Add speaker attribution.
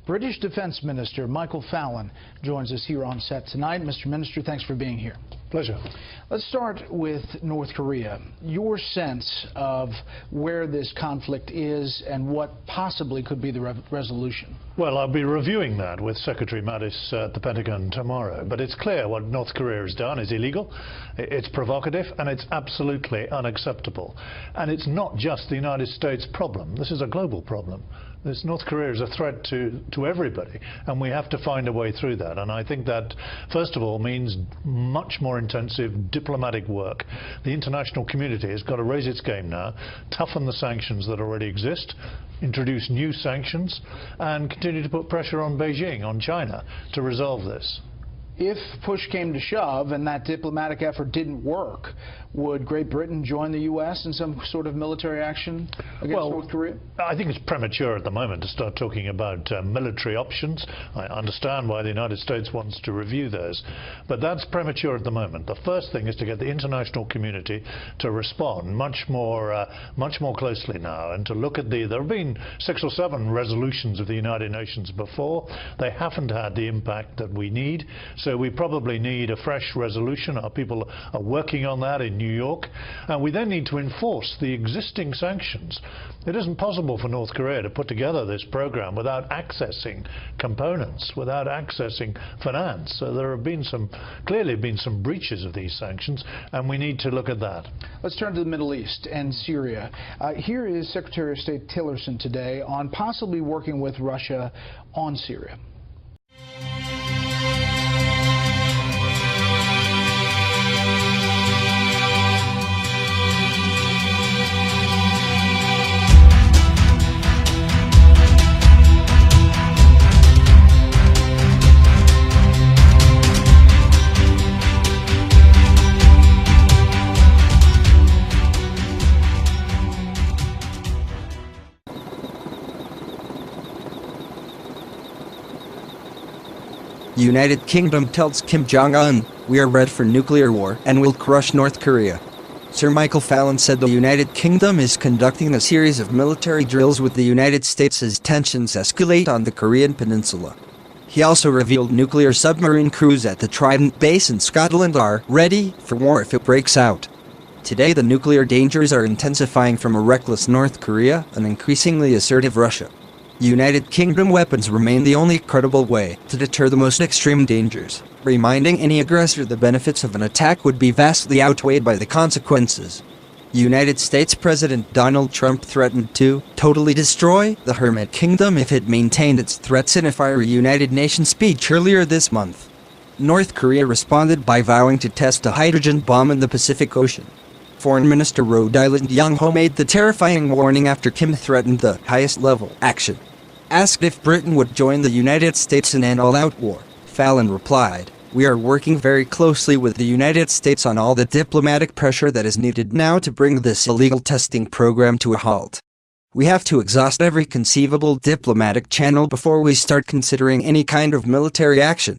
Speaker 1: British Defense Minister Michael Fallon joins us here on set tonight. Mr. Minister, thanks for being here.
Speaker 2: Pleasure.
Speaker 1: Let's start with North Korea. Your sense of where this conflict is and what possibly could be the resolution.
Speaker 2: Well, I'll be reviewing that with Secretary Mattis at the Pentagon tomorrow. But it's clear what North Korea has done is illegal, it's provocative, and it's absolutely unacceptable. And it's not just the United States problem. This is a global problem. North Korea is a threat to everybody, and we have to find a way through that. And I think that, first of all, means much more intensive diplomatic work. The international community has got to raise its game now, toughen the sanctions that already exist, introduce new sanctions, and continue to put pressure on Beijing, on China, to resolve this.
Speaker 1: If push came to shove and that diplomatic effort didn't work, would Great Britain join the U.S. in some sort of military action against North Korea?
Speaker 2: I think it's premature at the moment to start talking about military options. I understand why the United States wants to review those, but that's premature at the moment. The first thing is to get the international community to respond much more closely now, and to look at there have been 6 or 7 resolutions of the United Nations before. They haven't had the impact that we need. So we probably need a fresh resolution. Our people are working on that in New York. And we then need to enforce the existing sanctions. It isn't possible for North Korea to put together this program without accessing components, without accessing finance. So there have been clearly been some breaches of these sanctions, and we need to look at that.
Speaker 1: Let's turn to the Middle East and Syria. Here is Secretary of State Tillerson today on possibly working with Russia on Syria.
Speaker 3: The United Kingdom tells Kim Jong-un, "We are ready for nuclear war and will crush North Korea." Sir Michael Fallon said the United Kingdom is conducting a series of military drills with the United States as tensions escalate on the Korean peninsula. He also revealed nuclear submarine crews at the Trident base in Scotland are ready for war if it breaks out. Today the nuclear dangers are intensifying from a reckless North Korea and increasingly assertive Russia. United Kingdom weapons remain the only credible way to deter the most extreme dangers, reminding any aggressor the benefits of an attack would be vastly outweighed by the consequences. United States President Donald Trump threatened to totally destroy the Hermit Kingdom if it maintained its threats in a fiery United Nations speech earlier this month. North Korea responded by vowing to test a hydrogen bomb in the Pacific Ocean. Foreign Minister Rhode Island Young-ho made the terrifying warning after Kim threatened the highest-level action. Asked if Britain would join the United States in an all-out war, Fallon replied, "We are working very closely with the United States on all the diplomatic pressure that is needed now to bring this illegal testing program to a halt. We have to exhaust every conceivable diplomatic channel before we start considering any kind of military action."